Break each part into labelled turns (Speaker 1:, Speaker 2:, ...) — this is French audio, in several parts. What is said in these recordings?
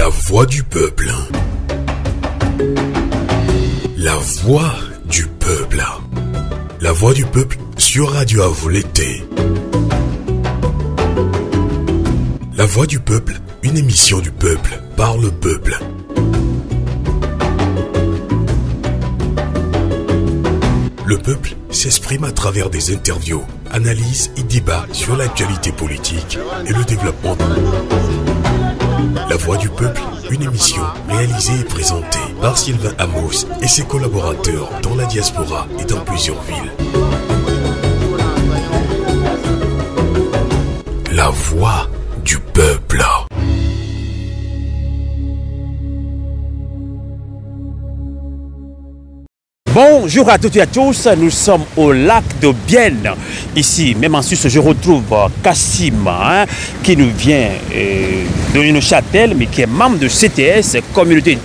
Speaker 1: La voix du peuple. La voix du peuple. La voix du peuple sur Radio Avou l'été. La voix du peuple, une émission du peuple, par le peuple. Le peuple s'exprime à travers des interviews, analyses et débats sur l'actualité politique et le développement. La voix du peuple, une émission réalisée et présentée par Sylvain Amos et ses collaborateurs dans la diaspora et dans plusieurs villes. La voix du peuple.
Speaker 2: Bonjour à toutes et à tous, nous sommes au lac de Bienne. Ici, même en Suisse, je retrouve Kassim, qui nous vient de Neuchâtel, mais qui est membre de CTS, communauté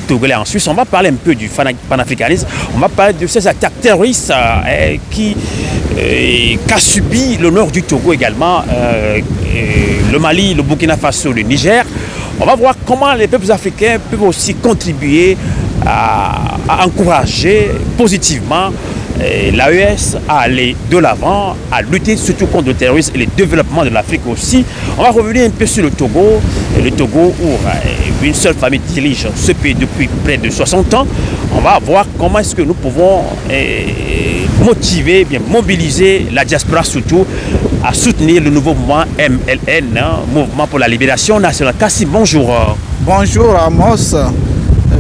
Speaker 2: togolais en Suisse. On va parler un peu du panafricanisme, on va parler de ces attaques terroristes qui qu'a subi le nord du Togo également, le Mali, le Burkina Faso, le Niger. On va voir comment les peuples africains peuvent aussi contribuer à encourager positivement l'AES à aller de l'avant, à lutter surtout contre le terrorisme et le développement de l'Afrique aussi. On va revenir un peu sur le Togo où une seule famille dirige ce pays depuis près de 60 ans. On va voir comment est-ce que nous pouvons motiver, mobiliser la diaspora surtout à soutenir le nouveau mouvement MLN, Mouvement pour la Libération Nationale. Kassim, bonjour.
Speaker 3: Bonjour Amos.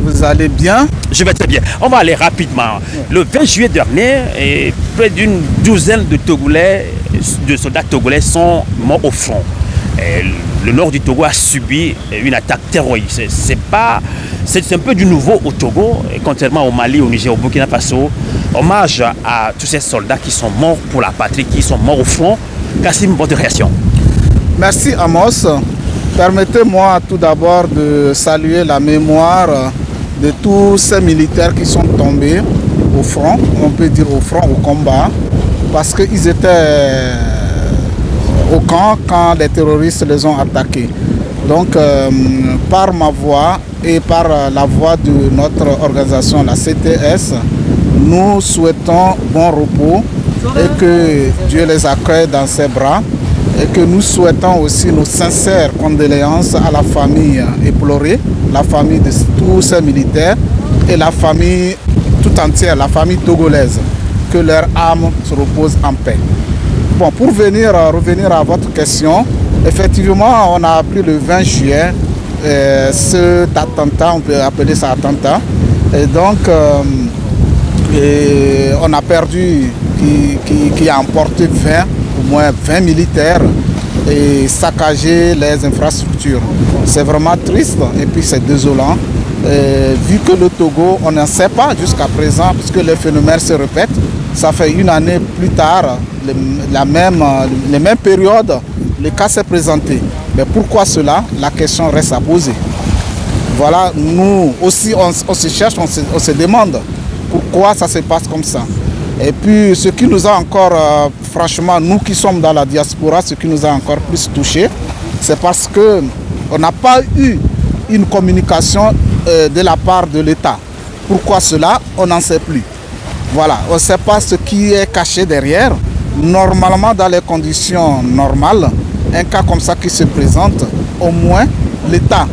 Speaker 3: Vous allez bien?
Speaker 2: Je vais très bien. On va aller rapidement. Le 20 juillet dernier, près d'une douzaine de soldats togolais sont morts au front. Le nord du Togo a subi une attaque terroriste. C'est un peu du nouveau au Togo, contrairement au Mali, au Niger, au Burkina Faso. Hommage à tous ces soldats qui sont morts pour la patrie, qui sont morts au front. Kassim, votre réaction?
Speaker 3: Merci Amos. Permettez-moi tout d'abord de saluer la mémoire de tous ces militaires qui sont tombés au front, on peut dire au front, au combat, parce qu'ils étaient au camp quand les terroristes les ont attaqués. Donc, par ma voix et par la voix de notre organisation, la CTS, nous souhaitons bon repos et que Dieu les accueille dans ses bras. Et que nous souhaitons aussi nos sincères condoléances à la famille éplorée, la famille de tous ces militaires et la famille tout entière, la famille togolaise. Que leur âme se repose en paix. Bon, pour revenir à votre question, effectivement, on a appris le 20 juillet cet attentat, on peut appeler ça attentat. Et donc, on a perdu, qui a emporté au moins 20 militaires et saccagé les infrastructures. C'est vraiment triste et puis c'est désolant. Vu que le Togo, on ne sait pas jusqu'à présent, puisque les phénomènes se répètent, ça fait une année plus tard, les mêmes périodes, le cas s'est présenté. Mais pourquoi cela? La question reste à poser. Voilà, nous aussi, on se cherche, on se demande pourquoi ça se passe comme ça. Et puis ce qui nous a encore, franchement, nous qui sommes dans la diaspora, ce qui nous a encore plus touché, c'est parce qu'on n'a pas eu une communication de la part de l'État. Pourquoi cela? On n'en sait plus. Voilà, on ne sait pas ce qui est caché derrière. Normalement, dans les conditions normales, un cas comme ça qui se présente, au moins l'État,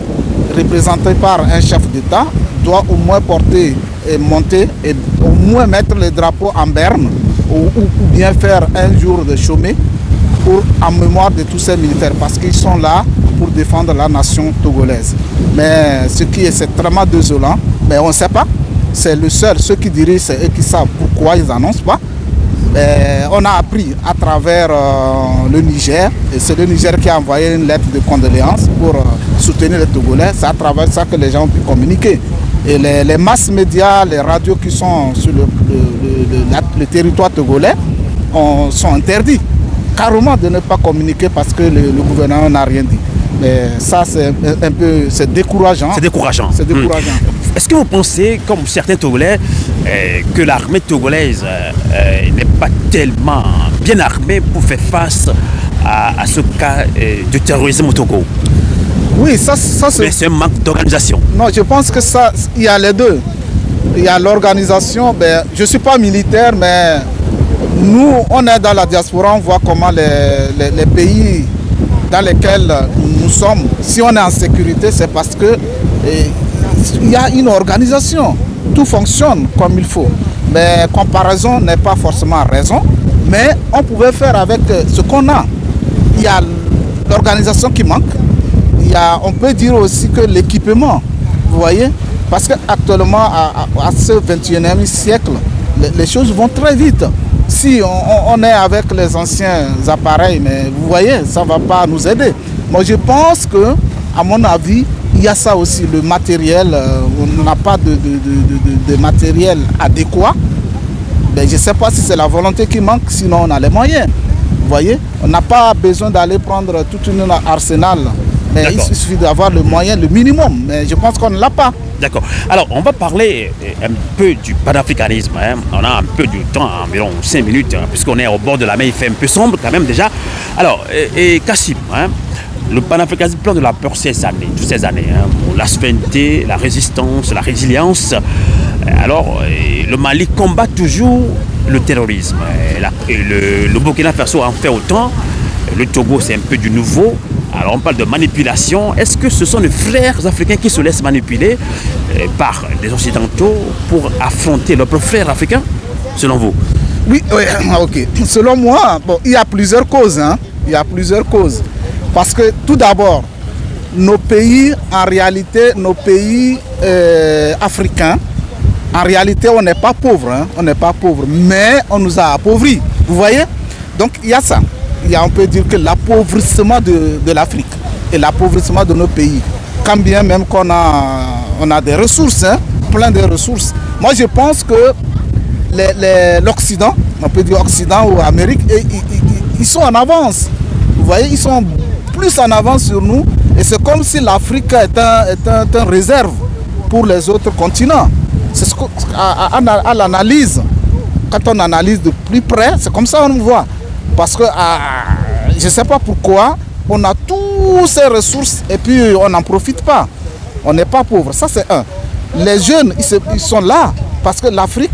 Speaker 3: représenté par un chef d'État, doit au moins porter et monter et au moins mettre les drapeaux en berne ou bien faire un jour de chômé en mémoire de tous ces militaires parce qu'ils sont là pour défendre la nation togolaise. Mais ce qui est extrêmement désolant, mais on ne sait pas. C'est le seul, ceux qui dirigent, c'est eux qui savent pourquoi ils n'annoncent pas. On a appris à travers le Niger, et c'est le Niger qui a envoyé une lettre de condoléances pour soutenir les Togolais. C'est à travers ça que les gens ont pu communiquer. Et les masses médias, les radios qui sont sur le territoire togolais sont interdits carrément de ne pas communiquer parce que le gouvernement n'a rien dit. Mais ça, c'est un peu décourageant.
Speaker 2: C'est décourageant.
Speaker 3: C'est décourageant.
Speaker 2: Est-ce que vous pensez, comme certains Togolais, que l'armée togolaise n'est pas tellement bien armée pour faire face à ce cas de terrorisme au Togo?
Speaker 3: Oui, ça
Speaker 2: c'est un manque d'organisation.
Speaker 3: Non, je pense que ça, il y a les deux. Il y a l'organisation. Ben, je ne suis pas militaire, mais nous, on est dans la diaspora, on voit comment les pays dans lesquels nous sommes, si on est en sécurité, c'est parce que il y a une organisation. Tout fonctionne comme il faut. Mais comparaison n'est pas forcément raison. Mais on pouvait faire avec ce qu'on a. Il y a l'organisation qui manque. On peut dire aussi que l'équipement, vous voyez, parce qu'actuellement, à ce 21e siècle, les choses vont très vite. Si on est avec les anciens appareils, mais vous voyez, ça ne va pas nous aider. Moi, je pense que, à mon avis, il y a ça aussi, le matériel. On n'a pas de matériel adéquat. Mais je ne sais pas si c'est la volonté qui manque, sinon on a les moyens. Vous voyez, on n'a pas besoin d'aller prendre toute une arsenal. Mais il suffit d'avoir le moyen, le minimum. Mais je pense qu'on ne l'a pas.
Speaker 2: D'accord. Alors, on va parler un peu du panafricanisme. Hein. On a un peu du temps, environ 5 minutes, hein, puisqu'on est au bord de la mer, il fait un peu sombre quand même déjà. Alors, Kassim, hein, le panafricanisme plan de la peur toutes ces années, hein, la souveraineté, la résistance, la résilience. Alors, le Mali combat toujours le terrorisme. Le Burkina Faso en fait autant. Le Togo, c'est un peu du nouveau. Alors on parle de manipulation. Est-ce que ce sont les frères africains qui se laissent manipuler par les Occidentaux pour affronter leurs frères africains, selon vous?
Speaker 3: Oui, ok. Selon moi, bon, il y a plusieurs causes. Hein. Il y a plusieurs causes. Parce que tout d'abord, nos pays, en réalité, nos pays africains, en réalité, on n'est pas pauvres. Hein. On n'est pas pauvres, mais on nous a appauvris. Vous voyez? Donc il y a ça. On peut dire que l'appauvrissement de l'Afrique et l'appauvrissement de nos pays, quand bien même qu'on a des ressources, hein, plein de ressources. Moi, je pense que l'Occident, on peut dire Occident ou Amérique, ils sont en avance. Vous voyez, ils sont plus en avance sur nous. Et c'est comme si l'Afrique est un réserve pour les autres continents. C'est ce à l'analyse. Quand on analyse de plus près, c'est comme ça qu'on voit. Parce que je ne sais pas pourquoi, on a toutes ces ressources et puis on n'en profite pas. On n'est pas pauvre. Ça, c'est un. Les jeunes, ils sont là parce que l'Afrique,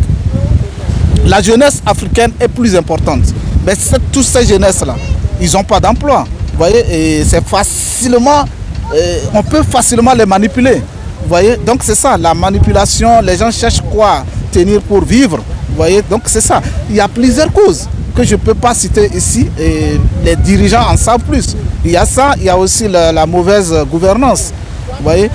Speaker 3: la jeunesse africaine est plus importante. Mais toutes ces jeunesses-là, ils n'ont pas d'emploi. Vous voyez, et c'est facilement, on peut facilement les manipuler. Vous voyez, donc c'est ça, la manipulation. Les gens cherchent quoi tenir pour vivre. Vous voyez, donc c'est ça. Il y a plusieurs causes que je ne peux pas citer ici, et les dirigeants en savent plus. Il y a ça, il y a aussi la mauvaise gouvernance. Vous voyez,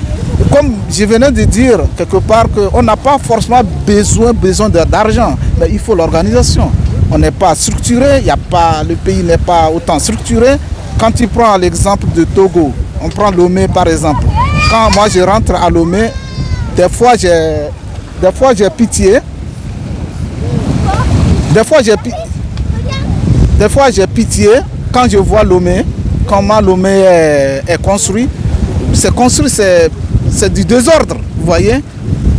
Speaker 3: comme je venais de dire quelque part qu'on n'a pas forcément besoin d'argent, mais il faut l'organisation. On n'est pas structuré, le pays n'est pas autant structuré. Quand tu prends l'exemple de Togo, on prend Lomé par exemple. Quand moi je rentre à Lomé, des fois j'ai pitié. Des fois j'ai pitié quand je vois Lomé, comment Lomé est construit. C'est construit, c'est du désordre, vous voyez.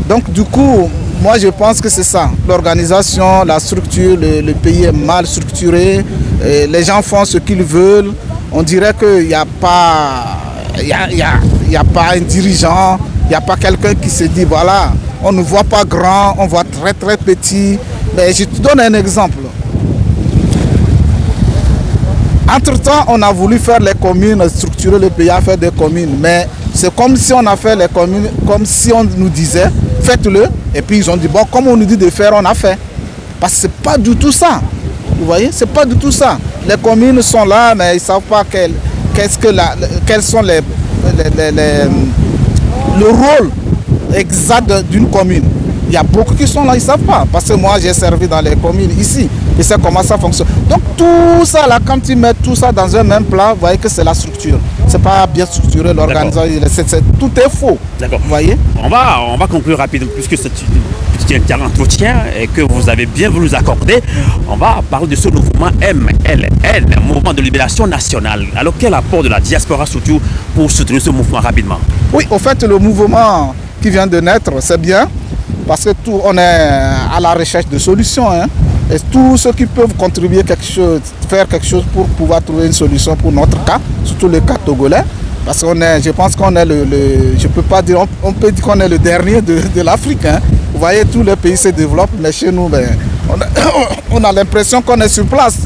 Speaker 3: Donc du coup, moi je pense que c'est ça. L'organisation, la structure, le pays est mal structuré. Les gens font ce qu'ils veulent. On dirait qu'il n'y a pas, il y a pas un dirigeant, il n'y a pas quelqu'un qui se dit voilà, on ne voit pas grand, on voit très très petit. Mais je te donne un exemple. Entre-temps, on a voulu faire les communes, structurer le pays à faire des communes. Mais c'est comme si on a fait les communes, comme si on nous disait, faites-le. Et puis ils ont dit, bon, comme on nous dit de faire, on a fait. Parce que ce n'est pas du tout ça. Vous voyez, c'est pas du tout ça. Les communes sont là, mais ils ne savent pas quels sont le rôle exact d'une commune. Il y a beaucoup qui sont là, ils ne savent pas. Parce que moi, j'ai servi dans les communes ici. Je sais comment ça fonctionne. Donc tout ça, là, quand tu mets tout ça dans un même plat, vous voyez que c'est la structure. Ce n'est pas bien structuré, l'organisation. Tout est faux. D'accord. Vous voyez?
Speaker 2: On va conclure rapidement, puisque c'est un petit entretien et que vous avez bien voulu nous accorder. On va parler de ce mouvement MLN, Mouvement de Libération Nationale. Alors, quel apport de la diaspora surtout pour soutenir ce mouvement rapidement?
Speaker 3: Oui, au fait, le mouvement qui vient de naître, c'est bien. Parce que on est à la recherche de solutions. Hein. Et tous ceux qui peuvent contribuer faire quelque chose pour pouvoir trouver une solution pour notre cas, surtout le cas togolais, Parce qu'on est, je pense qu'on est je peux pas dire, on peut dire qu'on est le dernier de l'Afrique. Hein. Vous voyez, tous les pays se développent, mais chez nous, ben, on a l'impression qu'on est sur place.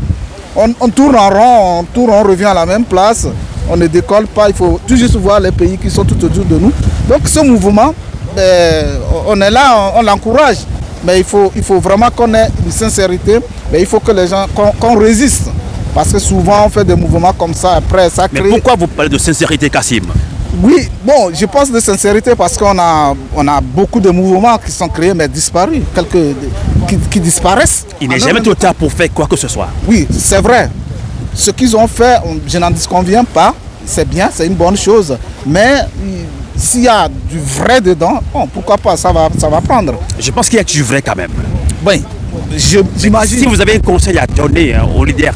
Speaker 3: On tourne en rond, on revient à la même place, on ne décolle pas. Il faut tout juste voir les pays qui sont tout autour de nous. Donc ce mouvement, ben, on est là, on l'encourage. Mais il faut vraiment qu'on ait une sincérité, mais il faut que les gens, qu'on résiste. Parce que souvent on fait des mouvements comme ça, après ça crée...
Speaker 2: Mais pourquoi vous parlez de sincérité, Kassim?
Speaker 3: Oui, bon, je pense de sincérité parce qu'on a beaucoup de mouvements qui sont créés mais disparus, quelques qui disparaissent.
Speaker 2: Il n'est jamais trop tard pour faire quoi que ce soit.
Speaker 3: Oui, c'est vrai. Ce qu'ils ont fait, je n'en disconviens pas, c'est bien, c'est une bonne chose. Mais s'il y a du vrai dedans, bon, pourquoi pas, ça va prendre.
Speaker 2: Je pense qu'il y a du vrai quand même.
Speaker 3: Oui, j'imagine...
Speaker 2: Si vous avez un conseil à donner aux leaders,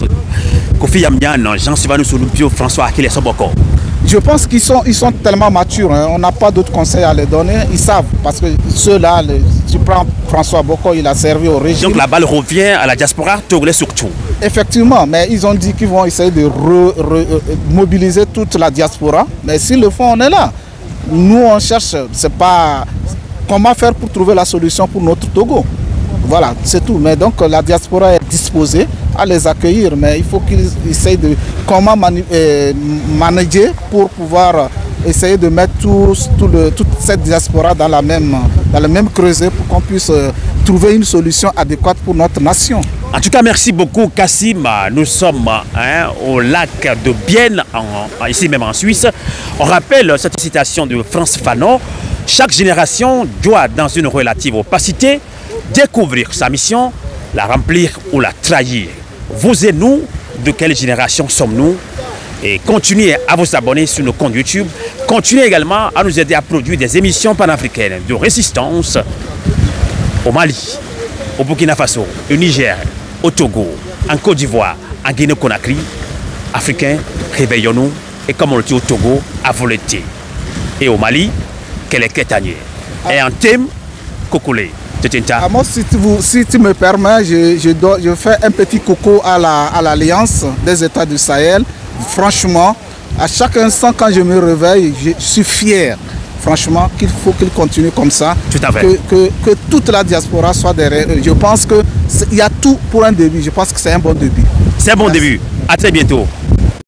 Speaker 2: Kofi Yamyan, Jean-Sylvanus Olubio, François Akile Soboko.
Speaker 3: Je pense qu'ils sont tellement matures, hein. On n'a pas d'autres conseils à les donner, ils savent. Parce que ceux-là, tu prends François Boko, il a servi au régime.
Speaker 2: Donc la balle revient à la diaspora togolaise surtout.
Speaker 3: Effectivement, mais ils ont dit qu'ils vont essayer de mobiliser toute la diaspora. Mais s'ils le font, on est là. Nous, on cherche, c'est pas comment faire pour trouver la solution pour notre Togo. Voilà, c'est tout. Mais donc la diaspora est disposée à les accueillir, mais il faut qu'ils essayent de comment manager pour pouvoir essayer de mettre toute cette diaspora dans le même creuset pour qu'on puisse trouver une solution adéquate pour notre nation.
Speaker 2: En tout cas, merci beaucoup Kassim. Nous sommes au lac de Bienne, ici même en Suisse. On rappelle cette citation de Frantz Fanon. Chaque génération doit, dans une relative opacité, découvrir sa mission, la remplir ou la trahir. Vous et nous, de quelle génération sommes-nous? Et continuez à vous abonner sur nos comptes YouTube. Continuez également à nous aider à produire des émissions panafricaines de résistance au Mali, au Burkina Faso, au Niger, au Togo, en Côte d'Ivoire, en Guinée-Conakry. Africains, réveillons-nous. Et comme on le dit au Togo, à volonté. Et au Mali, qu'elle est quétanière. Et en thème, Kokolé.
Speaker 3: Moi, si tu me permets, je fais un petit coucou à l'Alliance des États du Sahel. Franchement, à chaque instant quand je me réveille, je suis fier. Franchement, qu'il faut qu'il continue comme ça.
Speaker 2: Tout à fait.
Speaker 3: Que toute la diaspora soit derrière eux. Je pense qu'il y a tout pour un début. Je pense que c'est un bon début.
Speaker 2: C'est un bon début. À très bientôt.